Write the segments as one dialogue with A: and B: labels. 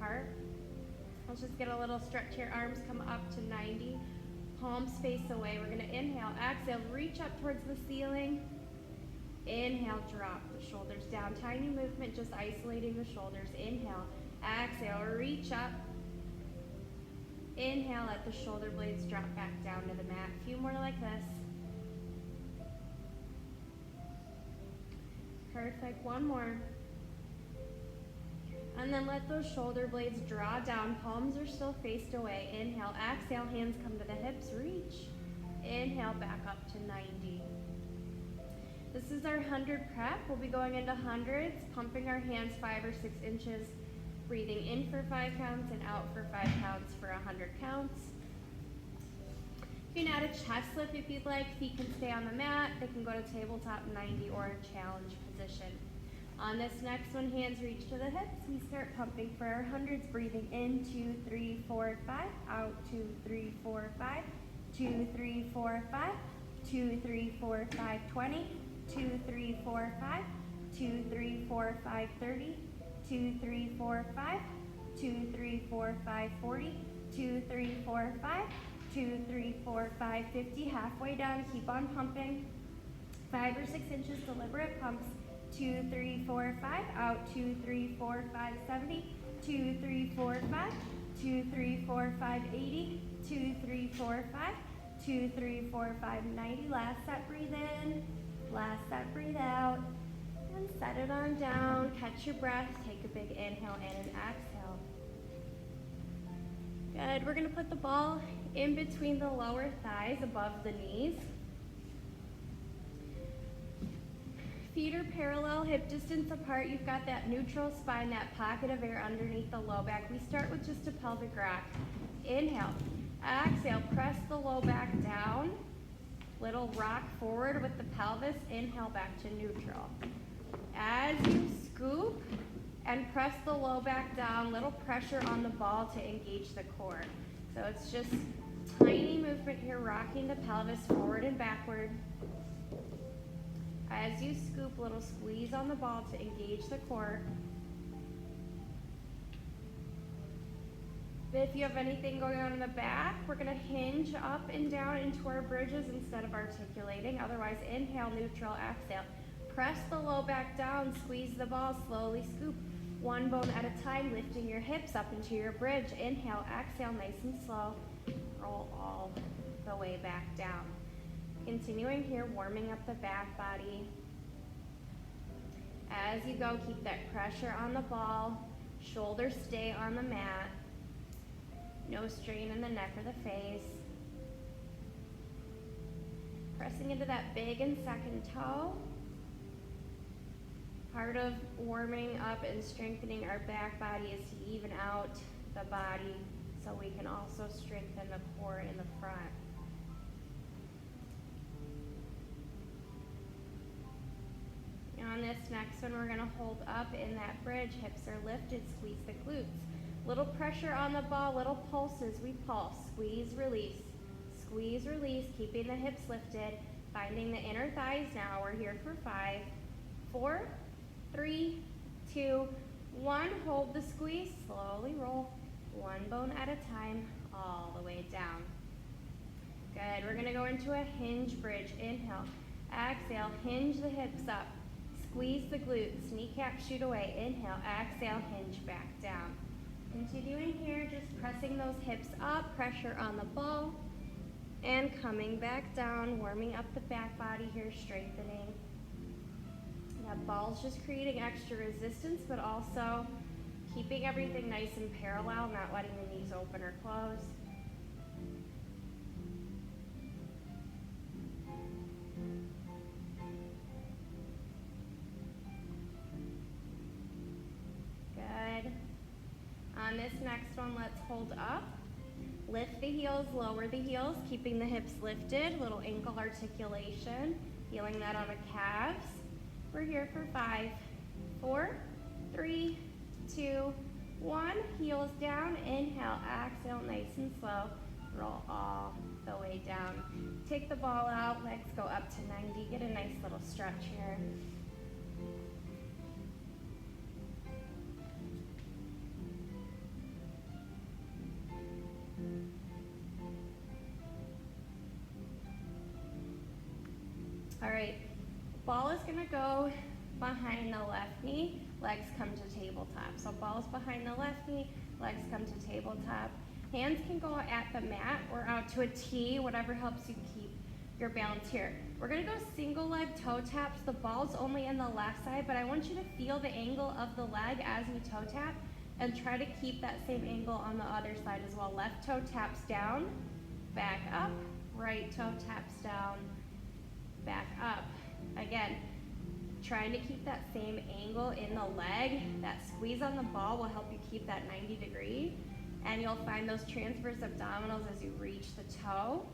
A: apart. Let's just get a little stretch here. Arms come up to 90. Palms face away. We're gonna inhale, exhale, reach up towards the ceiling. Inhale, drop the shoulders down. Tiny movement, just isolating the shoulders. Inhale, exhale, reach up. Inhale, let the shoulder blades drop back down to the mat. A few more like this. Perfect, one more. And then let those shoulder blades draw down. Palms are still faced away. Inhale, exhale, hands come to the hips, reach. Inhale, back up to 90. This is our 100 prep. We'll be going into hundreds, pumping our hands 5 or 6 inches, breathing in for 5 counts and out for 5 counts for 100 counts. You can add a chest lift if you'd like. Feet can stay on the mat. They can go to tabletop 90 or a challenge position. On this next one, hands reach to the hips. We start pumping for our hundreds, breathing in 2, 3, 4, 5, out 2, 3, 4, 5, 2, 3, 4, 5, 2, 3, 4, 5, 20, 2, 3, 4, 5, 2, 3, 4, 5, 30, 2, 3, 4, 5, 2, 3, 4, 5, 40, 2, 3, 4, 5, 2, 3, 4, 5, 50. Halfway down, keep on pumping. 5 or 6 inches, deliberate pumps. 2, 3, 4, 5, out 2, 3, 4, 5, 70, 2, 3, 4, 5, 2, 3, 4, 5, 80, 2, 3, 4, 5, 2, 3, 4, 5, 90. Last set, breathe in. Last set, breathe out. And set it on down. Catch your breath. Take a big inhale and an exhale. Good. We're going to put the ball in between the lower thighs, above the knees. Feet are parallel, hip distance apart. You've got that neutral spine, that pocket of air underneath the low back. We start with just a pelvic rock. Inhale, exhale, press the low back down. Little rock forward with the pelvis. Inhale, back to neutral. As you scoop and press the low back down, little pressure on the ball to engage the core. So it's just tiny movement here, rocking the pelvis forward and backward. As you scoop, little squeeze on the ball to engage the core. If you have anything going on in the back, we're going to hinge up and down into our bridges instead of articulating. Otherwise, inhale, neutral, exhale. Press the low back down, squeeze the ball, slowly scoop. One bone at a time, lifting your hips up into your bridge. Inhale, exhale, nice and slow. Roll all the way back down. Continuing here, warming up the back body. As you go, keep that pressure on the ball. Shoulders stay on the mat. No strain in the neck or the face. Pressing into that big and second toe. Part of warming up and strengthening our back body is to even out the body so we can also strengthen the core in the front. On this next one, we're going to hold up in that bridge. Hips are lifted, squeeze the glutes. Little pressure on the ball, little pulses. We pulse, squeeze, release, keeping the hips lifted, finding the inner thighs now. We're here for 5, 4, 3, 2, 1. Hold the squeeze, slowly roll, one bone at a time, all the way down. Good, we're going to go into a hinge bridge. Inhale, exhale, hinge the hips up. Squeeze the glutes, kneecap shoot away. Inhale, exhale, hinge back down. Continuing here, just pressing those hips up, pressure on the ball, and coming back down, warming up the back body here, strengthening. That ball's just creating extra resistance, but also keeping everything nice and parallel, not letting the knees open or close. On this next one, let's hold up. Lift the heels, lower the heels, keeping the hips lifted. Little ankle articulation, feeling that on the calves. We're here for 5, 4, 3, 2, 1. Heels down, inhale, exhale, nice and slow. Roll all the way down. Take the ball out, legs go up to 90. Get a nice little stretch here. Ball is gonna go behind the left knee, legs come to tabletop. So ball's behind the left knee, legs come to tabletop. Hands can go at the mat or out to a T, whatever helps you keep your balance here. We're gonna go single leg toe taps. The ball's only in the left side, but I want you to feel the angle of the leg as you toe tap and try to keep that same angle on the other side as well. Left toe taps down, back up, right toe taps down, back up. Again, trying to keep that same angle in the leg. That squeeze on the ball will help you keep that 90 degree, and you'll find those transverse abdominals as you reach the toe.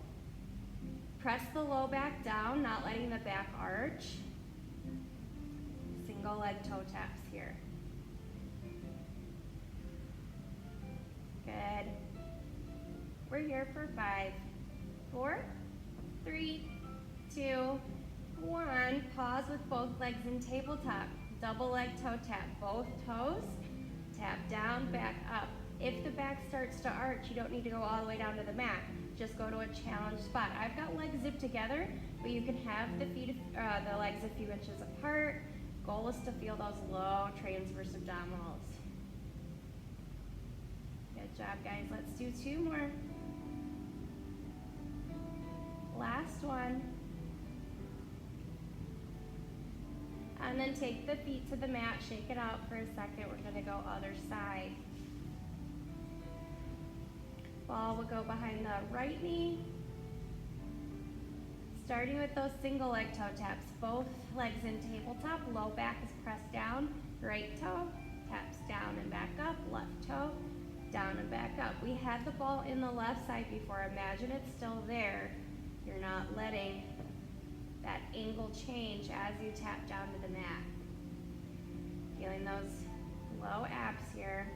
A: Press the low back down, not letting the back arch. Single leg toe taps here. Good. We're here for 5, 4, 3, 2, 1. Pause with both legs in tabletop. Double leg toe tap. Both toes. Tap down, back up. If the back starts to arch, you don't need to go all the way down to the mat. Just go to a challenge spot. I've got legs zipped together, but you can have the legs a few inches apart. Goal is to feel those low transverse abdominals. Good job, guys. Let's do 2 more. Last one. And then take the feet to the mat, shake it out for a second. We're gonna go other side. Ball will go behind the right knee. Starting with those single leg toe taps. Both legs in tabletop, low back is pressed down. Right toe, taps down and back up. Left toe, down and back up. We had the ball in the left side before. Imagine it's still there. You're not letting that angle change as you tap down to the mat. Feeling those low abs here.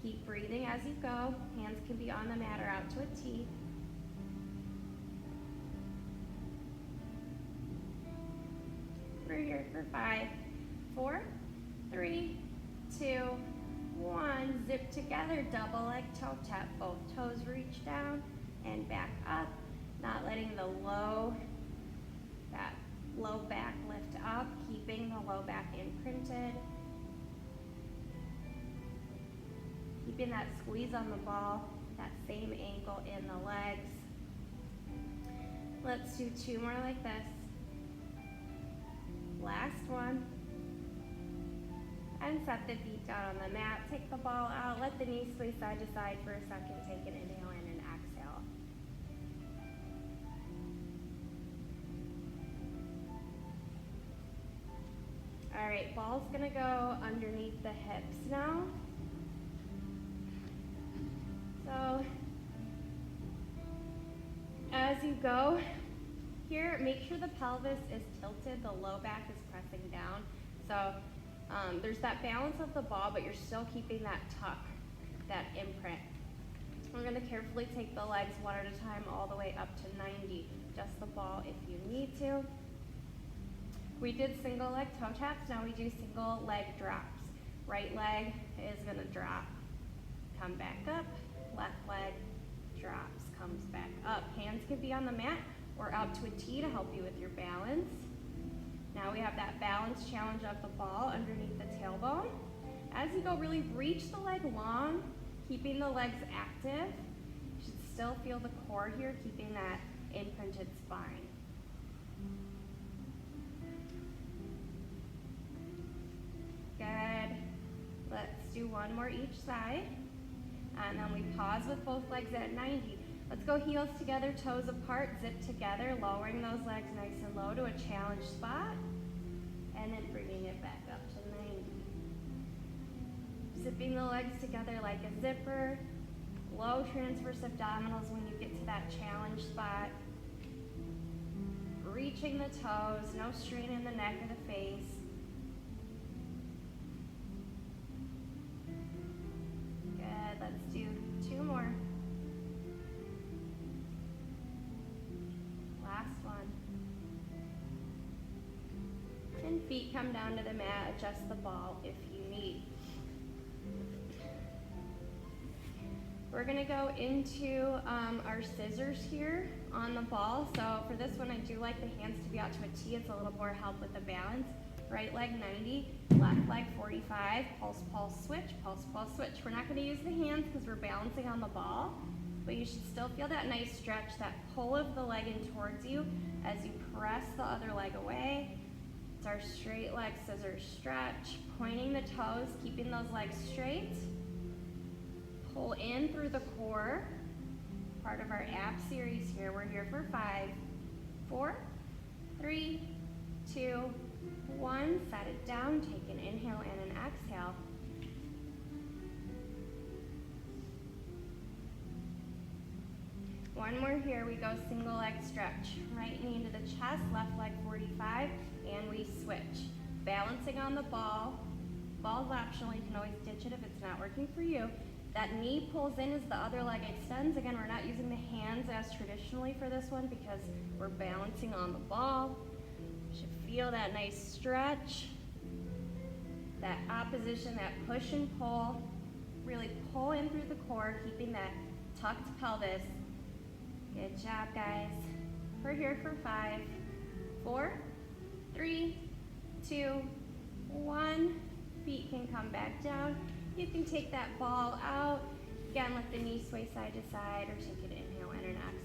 A: Keep breathing as you go. Hands can be on the mat or out to a T. We're here for 5, 4, 3, 2, 1. Zip together, double leg toe tap. Both toes reach down and back up. Not letting that low back lift up, keeping the low back imprinted. Keeping that squeeze on the ball, that same angle in the legs. Let's do 2 more like this. Last one. And set the feet down on the mat. Take the ball out, let the knees sway side to side for a second. Take an inhale in and exhale. All right, ball's gonna go underneath the hips now. So, as you go here, make sure the pelvis is tilted, the low back is pressing down. So, there's that balance of the ball, but you're still keeping that tuck, that imprint. We're gonna carefully take the legs one at a time all the way up to 90. Adjust the ball if you need to. We did single leg toe taps, now we do single leg drops. Right leg is gonna drop, come back up, left leg drops, comes back up. Hands can be on the mat or out to a T to help you with your balance. Now we have that balance challenge of the ball underneath the tailbone. As you go, really reach the leg long, keeping the legs active. You should still feel the core here, keeping that imprinted spine. Good. Let's do 1 more each side. And then we pause with both legs at 90. Let's go heels together, toes apart, zip together, lowering those legs nice and low to a challenge spot. And then bringing it back up to 90. Zipping the legs together like a zipper. Low transverse abdominals when you get to that challenge spot. Reaching the toes, no strain in the neck or the face. Good, let's do 2 more. Last one. And feet come down to the mat, adjust the ball if you need. We're gonna go into our scissors here on the ball. So for this one, I do like the hands to be out to a T. It's a little more help with the balance. Right leg 90, left leg 45, pulse, pulse, switch, pulse, pulse, switch. We're not gonna use the hands because we're balancing on the ball, but you should still feel that nice stretch, that pull of the leg in towards you as you press the other leg away. It's our straight leg scissors stretch, pointing the toes, keeping those legs straight. Pull in through the core, part of our ab series here. We're here for 5, 4, 3, 2, 1. Set it down, take an inhale and an exhale. One more here, we go single leg stretch. Right knee into the chest, left leg 45, and we switch. Balancing on the ball. Ball's optional, you can always ditch it if it's not working for you. That knee pulls in as the other leg extends. Again, we're not using the hands as traditionally for this one because we're balancing on the ball. You should feel that nice stretch, that opposition, that push and pull. Really pull in through the core, keeping that tucked pelvis. Good job, guys. We're here for 5, 4, 3, 2, 1. Feet can come back down. You can take that ball out. Again, let the knee sway side to side or take an inhale and an exhale.